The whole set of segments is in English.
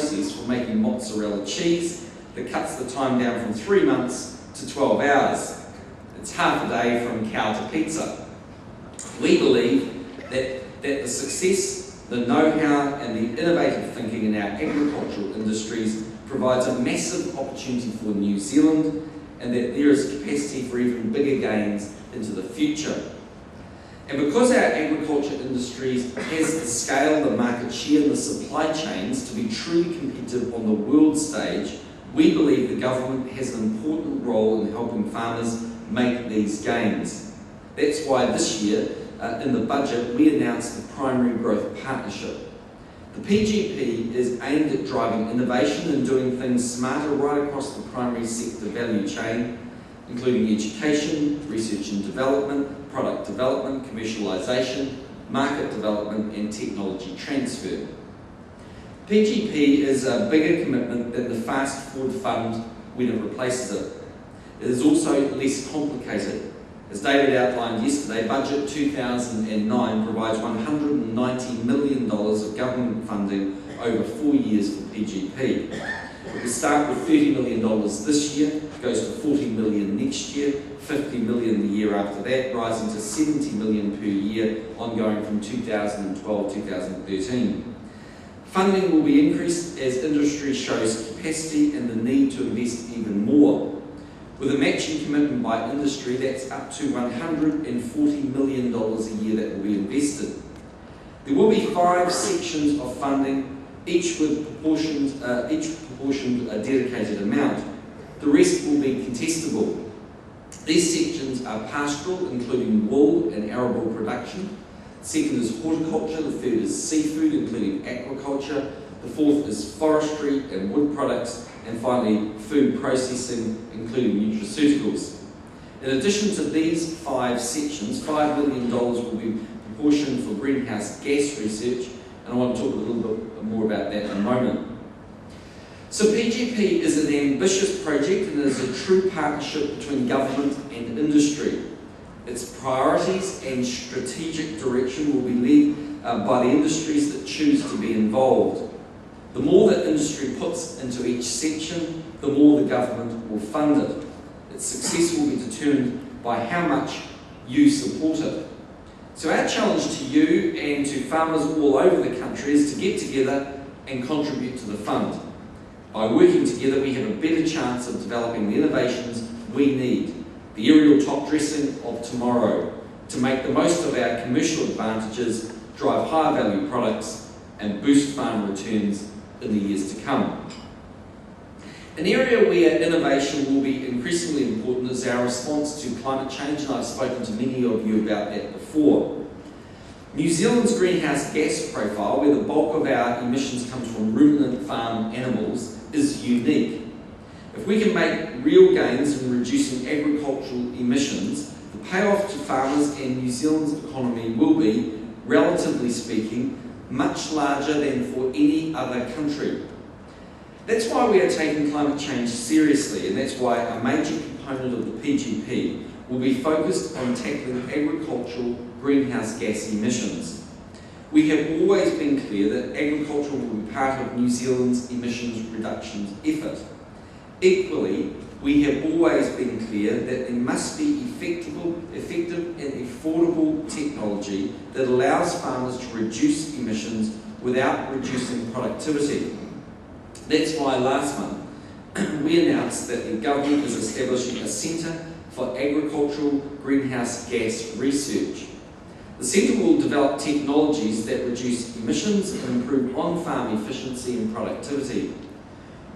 process for making mozzarella cheese that cuts the time down from 3 months to 12 hours. It's half a day from cow to pizza. We believe that the success, the know-how and the innovative thinking in our agricultural industries provides a massive opportunity for New Zealand, and that there is capacity for even bigger gains into the future. And because our agriculture industries has the scale, the market share and the supply chains to be truly competitive on the world stage, we believe the government has an important role in helping farmers make these gains. That's why this year, in the budget, we announced the Primary Growth Partnership. The PGP is aimed at driving innovation and doing things smarter right across the primary sector value chain, including education, research and development, product development, commercialisation, market development and technology transfer. PGP is a bigger commitment than the Fast Forward Fund when it replaces it. It is also less complicated. As David outlined yesterday, Budget 2009 provides $190 million of government funding over 4 years for PGP. It will start with $30 million this year, goes to $40 million next year, $50 million the year after that, rising to $70 million per year, ongoing from 2012-2013. Funding will be increased as industry shows capacity and the need to invest even more. With a matching commitment by industry, that's up to $140 million a year that will be invested. There will be 5 sections of funding, each proportioned a dedicated amount. The rest will be contestable. These sections are pastoral, including wool and arable production. Second is horticulture, the third is seafood, including aquaculture. The fourth is forestry and wood products, and finally food processing, including nutraceuticals. In addition to these 5 sections, $5 million will be proportioned for greenhouse gas research, and I want to talk a little bit more about that in a moment. So PGP is an ambitious project and is a true partnership between government and industry. Its priorities and strategic direction will be led by the industries that choose to be involved. The more that industry puts into each section, the more the government will fund it. Its success will be determined by how much you support it. So our challenge to you and to farmers all over the country is to get together and contribute to the fund. By working together, we have a better chance of developing the innovations we need, the aerial top dressing of tomorrow, to make the most of our commercial advantages, drive higher value products and boost farm returns in the years to come. An area where innovation will be increasingly important is our response to climate change, and I've spoken to many of you about that before. New Zealand's greenhouse gas profile, where the bulk of our emissions comes from ruminant farm animals, is unique. If we can make real gains in reducing agricultural emissions, the payoff to farmers and New Zealand's economy will be, relatively speaking, much larger than for any other country. That's why we are taking climate change seriously, and that's why a major component of the PGP will be focused on tackling agricultural greenhouse gas emissions. We have always been clear that agriculture will be part of New Zealand's emissions reductions effort. Equally, we have always been clear that there must be effective and affordable technology that allows farmers to reduce emissions without reducing productivity. That's why last month we announced that the government is establishing a Centre for Agricultural Greenhouse Gas Research. The centre will develop technologies that reduce emissions and improve on-farm efficiency and productivity.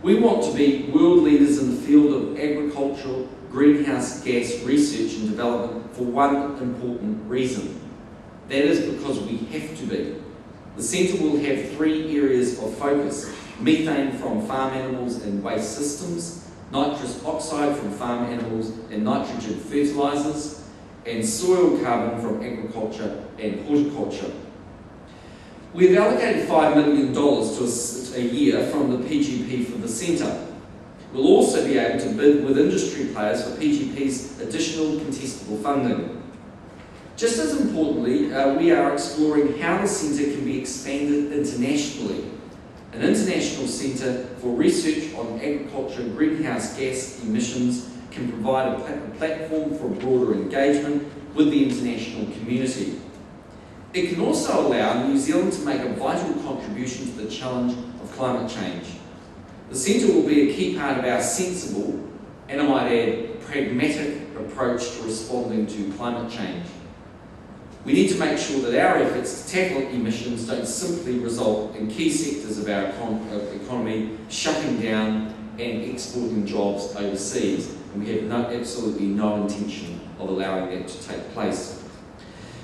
We want to be world leaders in the field of agricultural greenhouse gas research and development for one important reason. That is because we have to be. The centre will have 3 areas of focus: methane from farm animals and waste systems, nitrous oxide from farm animals and nitrogen fertilisers, and soil carbon from agriculture and horticulture. We've allocated $5 million to a year from the PGP for the centre. We'll also be able to bid with industry players for PGP's additional contestable funding. Just as importantly, we are exploring how the centre can be expanded internationally. An international centre for research on agriculture and greenhouse gas emissions can provide a platform for broader engagement with the international community. It can also allow New Zealand to make a vital contribution to the challenge of climate change. The centre will be a key part of our sensible, and I might add, pragmatic approach to responding to climate change. We need to make sure that our efforts to tackle emissions don't simply result in key sectors of our economy shutting down and exporting jobs overseas, and we have absolutely no intention of allowing that to take place.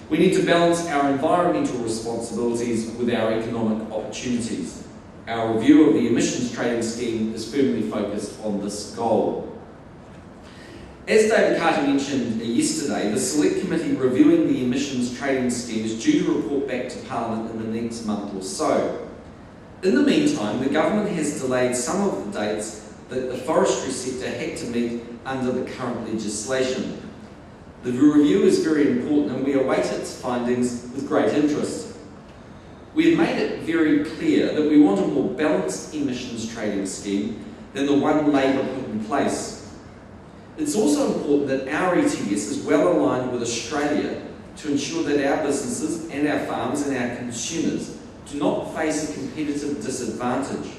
We need to balance our environmental responsibilities with our economic opportunities. Our review of the emissions trading scheme is firmly focused on this goal. As David Carter mentioned yesterday, the Select Committee reviewing the emissions trading scheme is due to report back to Parliament in the next month or so. In the meantime, the government has delayed some of the dates that the forestry sector had to meet under the current legislation. The review is very important and we await its findings with great interest. We have made it very clear that we want a more balanced emissions trading scheme than the one Labour put in place. It's also important that our ETS is well aligned with Australia to ensure that our businesses and our farmers and our consumers do not face a competitive disadvantage.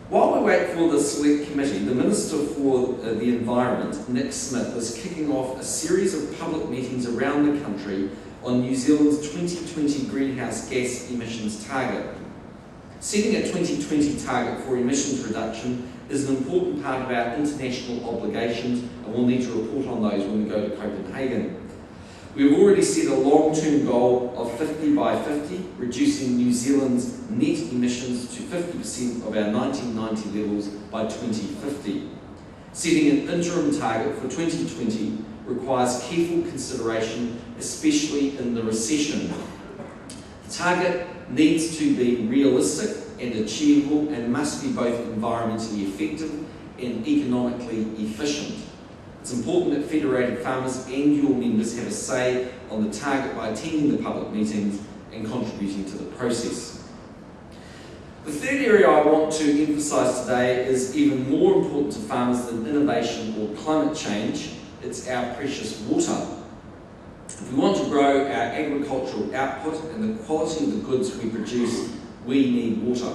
While we wait for the Select Committee, the Minister for the Environment, Nick Smith, is kicking off a series of public meetings around the country on New Zealand's 2020 greenhouse gas emissions target. Setting a 2020 target for emissions reduction is an important part of our international obligations, and we'll need to report on those when we go to Copenhagen. We've already set a long-term goal of 50 by 50, reducing New Zealand's net emissions to 50% of our 1990 levels by 2050. Setting an interim target for 2020 requires careful consideration, especially in the recession. The target needs to be realistic and achievable and must be both environmentally effective and economically efficient. It's important that Federated farmers and your members have a say on the target by attending the public meetings and contributing to the process. The third area I want to emphasise today is even more important to farmers than innovation or climate change. It's our precious water. If we want to grow our agricultural output and the quality of the goods we produce, we need water.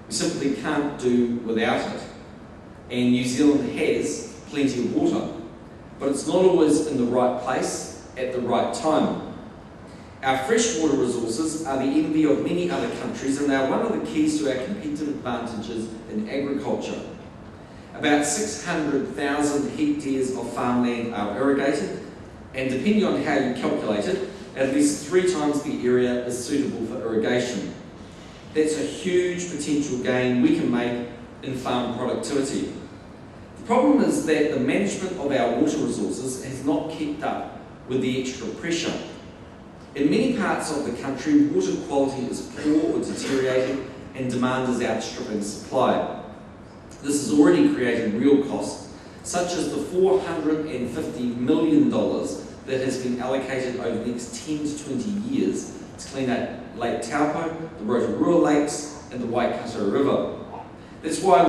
We simply can't do without it. And New Zealand has plenty of water, but it's not always in the right place at the right time. Our freshwater resources are the envy of many other countries, and they are one of the keys to our competitive advantages in agriculture. About 600,000 hectares of farmland are irrigated, and depending on how you calculate it, at least 3 times the area is suitable for irrigation. That's a huge potential gain we can make in farm productivity. The problem is that the management of our water resources has not kept up with the extra pressure. In many parts of the country, water quality is poor or deteriorating and demand is outstripping supply. This has already created real costs, such as the $450 million that has been allocated over the next 10 to 20 years to clean up Lake Taupo, the Rotorua Lakes and the Waikato River. That's why